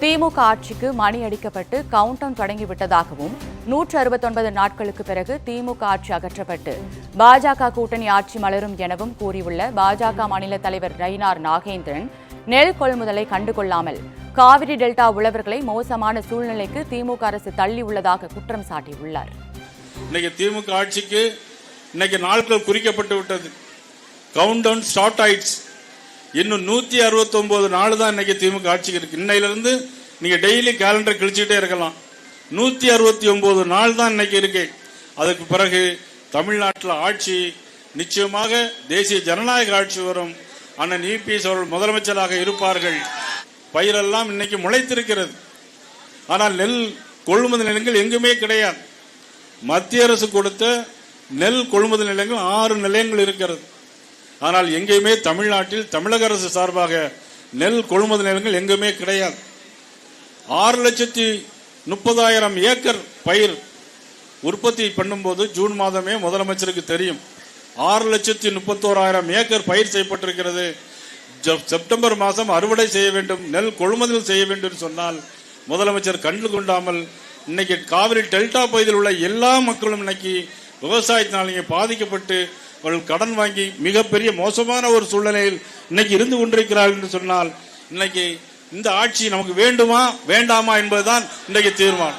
திமுக ஆட்சிக்கு மணி அடிக்கப்பட்டு கவுண்டவுன் தொடங்கிவிட்டதாகவும் 169 நாட்களுக்கு பிறகு திமுக ஆட்சி அகற்றப்பட்டு பாஜக கூட்டணி ஆட்சி மலரும் எனவும் கூறியுள்ள பாஜக மாநில தலைவர் நயினார் நாகேந்திரன் நெல் கொள்முதலை கண்டுகொள்ளாமல் காவிரி டெல்டா உழவர்களை மோசமான சூழ்நிலைக்கு திமுக அரசு தள்ளியுள்ளதாக குற்றம் சாட்டியுள்ளார். இன்னைக்கு திமுக ஆட்சிக்கு இன்னைக்கு நாட்கள் குறிக்கப்பட்டு விட்டது. கவுண்டவுன் ஸ்டார்ட் ஆயிடுச்சு. இன்னும் 169 நாள் தான் இன்னைக்கு திமுக ஆட்சிக்கு இருக்கு. இன்னையிலிருந்து நீங்க டெய்லி கேலண்டர் கிழிச்சுட்டே இருக்கலாம். 169 நாள் தான் இன்னைக்கு இருக்கு. அதுக்கு பிறகு தமிழ்நாட்டில் ஆட்சி நிச்சயமாக தேசிய ஜனநாயக ஆட்சி வரும். அண்ணன் இபிஎஸ் அவர்கள் முதலமைச்சராக இருப்பார்கள். பயிரெல்லாம் இன்னைக்கு முளைத்திருக்கிறது. ஆனால் நெல் கொள்முதல் நிலையங்கள் எங்குமே கிடையாது. மத்திய அரசு கொடுத்த நெல் கொள்முதல் நிலையங்கள் 6 நிலையங்கள் இருக்கிறது. ஆனால் எங்கேயுமே தமிழ்நாட்டில் தமிழக அரசு சார்பாக நெல் கொள்முதல் நிலையங்கள் எங்குமே கிடையாது. 6,30,000 ஏக்கர் பயிர் உற்பத்தி பண்ணும்போது ஜூன் மாதமே முதலமைச்சருக்கு தெரியும் 6,31,000 ஏக்கர் பயிர் செய்யப்பட்டிருக்கிறது. செப்டம்பர் மாதம் அறுவடை செய்ய வேண்டும், நெல் கொள்முதல் செய்ய வேண்டும் சொன்னால் முதலமைச்சர் கண்டு கொண்டாமல் இன்னைக்கு காவிரி டெல்டா பகுதியில் உள்ள எல்லா மக்களும் இன்னைக்கு விவசாயத்தினால் இங்கே பாதிக்கப்பட்டு அவர்கள் கடன் வாங்கி மிகப்பெரிய மோசமான ஒரு சூழ்நிலையில் இன்னைக்கு இருந்து கொண்டிருக்கிறார்கள் என்று சொன்னால் இன்னைக்கு இந்த ஆட்சி நமக்கு வேண்டுமா வேண்டாமா என்பதுதான் இன்றைக்கு தீர்மானம்.